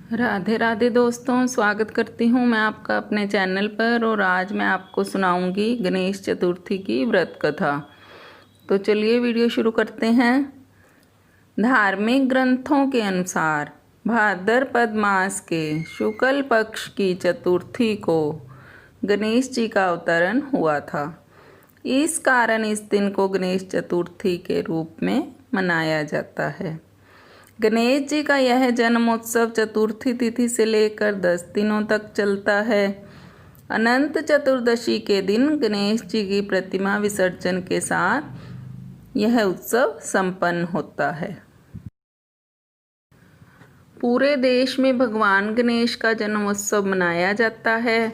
राधे राधे दोस्तों, स्वागत करती हूँ मैं आपका अपने चैनल पर। और आज मैं आपको सुनाऊंगी गणेश चतुर्थी की व्रत कथा। तो चलिए वीडियो शुरू करते हैं। धार्मिक ग्रंथों के अनुसार भाद्रपद मास के शुक्ल पक्ष की चतुर्थी को गणेश जी का अवतरण हुआ था। इस कारण इस दिन को गणेश चतुर्थी के रूप में मनाया जाता है। गणेश जी का यह जन्मोत्सव चतुर्थी तिथि से लेकर 10 दिनों तक चलता है। अनंत चतुर्दशी के दिन गणेश जी की प्रतिमा विसर्जन के साथ यह उत्सव संपन्न होता है। पूरे देश में भगवान गणेश का जन्मोत्सव मनाया जाता है।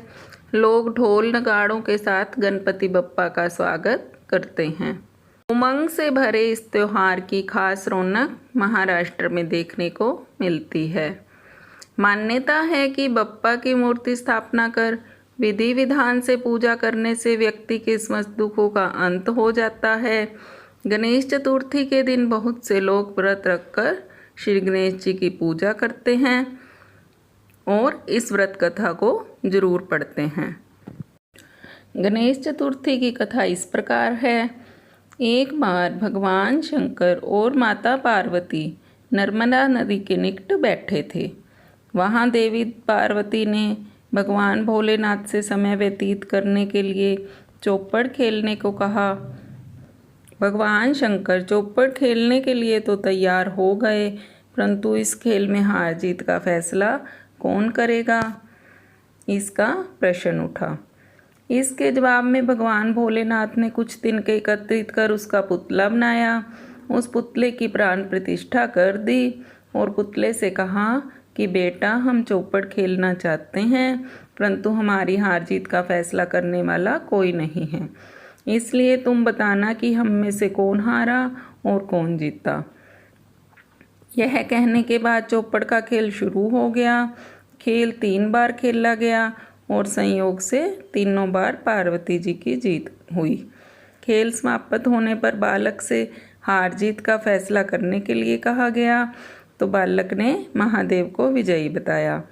लोग ढोल नगाड़ों के साथ गणपति बप्पा का स्वागत करते हैं। उमंग से भरे इस त्योहार की खास रौनक महाराष्ट्र में देखने को मिलती है। मान्यता है कि बप्पा की मूर्ति स्थापना कर विधि विधान से पूजा करने से व्यक्ति के समस्त दुखों का अंत हो जाता है। गणेश चतुर्थी के दिन बहुत से लोग व्रत रखकर श्री गणेश जी की पूजा करते हैं और इस व्रत कथा को जरूर पढ़ते हैं। गणेश चतुर्थी की कथा इस प्रकार है। एक बार भगवान शंकर और माता पार्वती नर्मदा नदी के निकट बैठे थे। वहाँ देवी पार्वती ने भगवान भोलेनाथ से समय व्यतीत करने के लिए चौपड़ खेलने को कहा। भगवान शंकर चौपड़ खेलने के लिए तो तैयार हो गए, परंतु इस खेल में हार जीत का फैसला कौन करेगा, इसका प्रश्न उठा। इसके जवाब में भगवान भोलेनाथ ने कुछ दिन के एकत्रित कर उसका पुतला बनाया। उस पुतले की प्राण प्रतिष्ठा कर दी और पुतले से कहा कि बेटा, हम चौपड़ खेलना चाहते हैं, परंतु हमारी हार जीत का फैसला करने वाला कोई नहीं है, इसलिए तुम बताना कि हम में से कौन हारा और कौन जीता। यह कहने के बाद चौपड़ का खेल शुरू हो गया। खेल 3 बार खेला गया और संयोग से तीनों बार पार्वती जी की जीत हुई। खेल समाप्त होने पर बालक से हार जीत का फैसला करने के लिए कहा गया, तो बालक ने महादेव को विजयी बताया।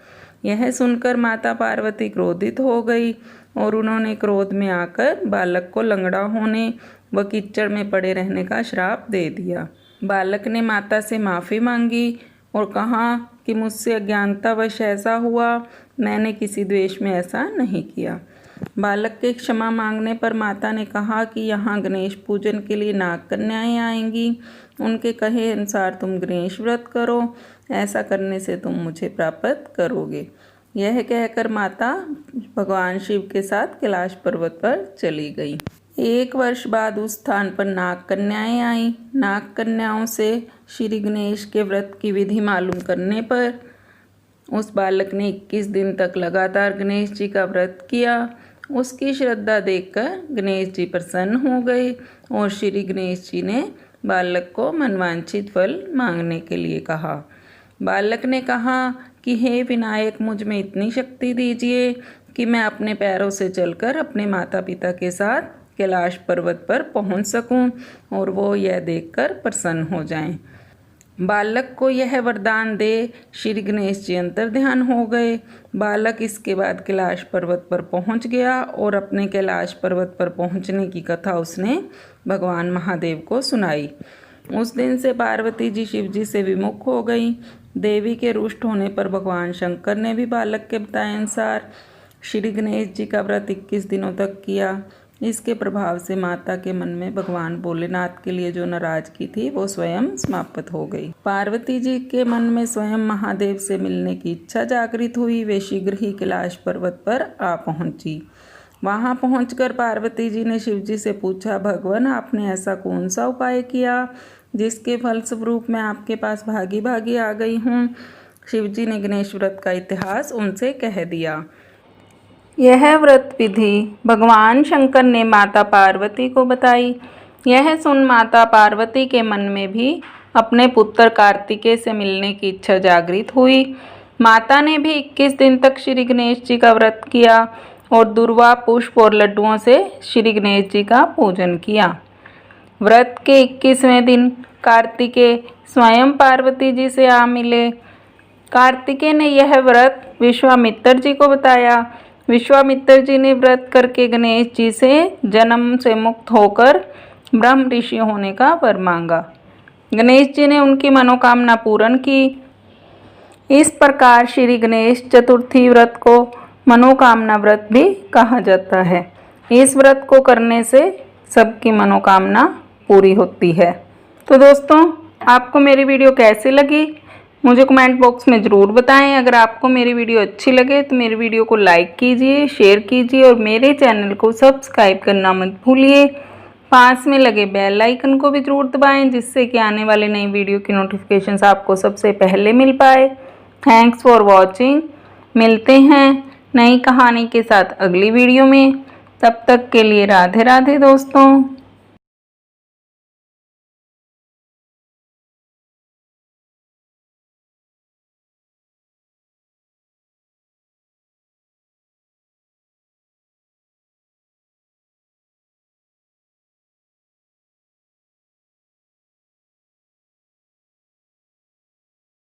यह सुनकर माता पार्वती क्रोधित हो गई और उन्होंने क्रोध में आकर बालक को लंगड़ा होने व कीचड़ में पड़े रहने का श्राप दे दिया। बालक ने माता से माफ़ी मांगी और कहा कि मुझसे अज्ञानतावश ऐसा हुआ, मैंने किसी द्वेष में ऐसा नहीं किया। बालक के क्षमा मांगने पर माता ने कहा कि यहाँ गणेश पूजन के लिए नाग कन्याएं आएंगी, उनके कहे अनुसार तुम गणेश व्रत करो, ऐसा करने से तुम मुझे प्राप्त करोगे। यह कहकर माता भगवान शिव के साथ कैलाश पर्वत पर चली गई। 1 वर्ष बाद उस स्थान पर नाग कन्याएं आईं। नाग कन्याओं से श्री गणेश के व्रत की विधि मालूम करने पर उस बालक ने 21 दिन तक लगातार गणेश जी का व्रत किया। उसकी श्रद्धा देखकर गणेश जी प्रसन्न हो गए और श्री गणेश जी ने बालक को मनवांछित फल मांगने के लिए कहा। बालक ने कहा कि हे विनायक, मुझ में इतनी शक्ति दीजिए कि मैं अपने पैरों से चलकर अपने माता पिता के साथ कैलाश पर्वत पर पहुंच सकूं और वो यह देखकर प्रसन्न हो जाएं। बालक को यह वरदान दे श्री गणेश जी अंतर्ध्यान हो गए। बालक इसके बाद कैलाश पर्वत पर पहुंच गया और अपने कैलाश पर्वत पर पहुंचने की कथा उसने भगवान महादेव को सुनाई। उस दिन से पार्वती जी शिव जी से विमुख हो गई। देवी के रुष्ट होने पर भगवान शंकर ने भी बालक के बताए अनुसार श्री गणेश जी का व्रत 21 दिनों तक किया। इसके प्रभाव से माता के मन में भगवान भोलेनाथ के लिए जो नाराजगी थी वो स्वयं समाप्त हो गई। पार्वती जी के मन में स्वयं महादेव से मिलने की इच्छा जागृत हुई। वे शीघ्र ही कैलाश पर्वत पर आ पहुंची। वहां पहुंचकर पार्वती जी ने शिव जी से पूछा, भगवान, आपने ऐसा कौन सा उपाय किया जिसके फलस्वरूप मैं आपके पास भागी भागी आ गई हूँ। शिव जी ने गणेश व्रत का इतिहास उनसे कह दिया। यह व्रत विधि भगवान शंकर ने माता पार्वती को बताई। यह सुन माता पार्वती के मन में भी अपने पुत्र कार्तिकेय से मिलने की इच्छा जागृत हुई। माता ने भी 21 दिन तक श्री गणेश जी का व्रत किया और दुर्वा, पुष्प और लड्डुओं से श्री गणेश जी का पूजन किया। व्रत के 21वें दिन कार्तिकेय स्वयं पार्वती जी से आ मिले। कार्तिकेय ने यह व्रत विश्वामित्र जी को बताया। विश्वामित्र जी ने व्रत करके गणेश जी से जन्म से मुक्त होकर ब्रह्म ऋषि होने का वर मांगा। गणेश जी ने उनकी मनोकामना पूर्ण की। इस प्रकार श्री गणेश चतुर्थी व्रत को मनोकामना व्रत भी कहा जाता है। इस व्रत को करने से सबकी मनोकामना पूरी होती है। तो दोस्तों, आपको मेरी वीडियो कैसी लगी मुझे कमेंट बॉक्स में ज़रूर बताएं। अगर आपको मेरी वीडियो अच्छी लगे तो मेरी वीडियो को लाइक कीजिए, शेयर कीजिए और मेरे चैनल को सब्सक्राइब करना मत भूलिए। पास में लगे बेल आइकन को भी ज़रूर दबाएं, जिससे कि आने वाले नई वीडियो की नोटिफिकेशंस आपको सबसे पहले मिल पाए। Thanks for watching. मिलते हैं नई कहानी के साथ अगली वीडियो में। तब तक के लिए राधे राधे दोस्तों।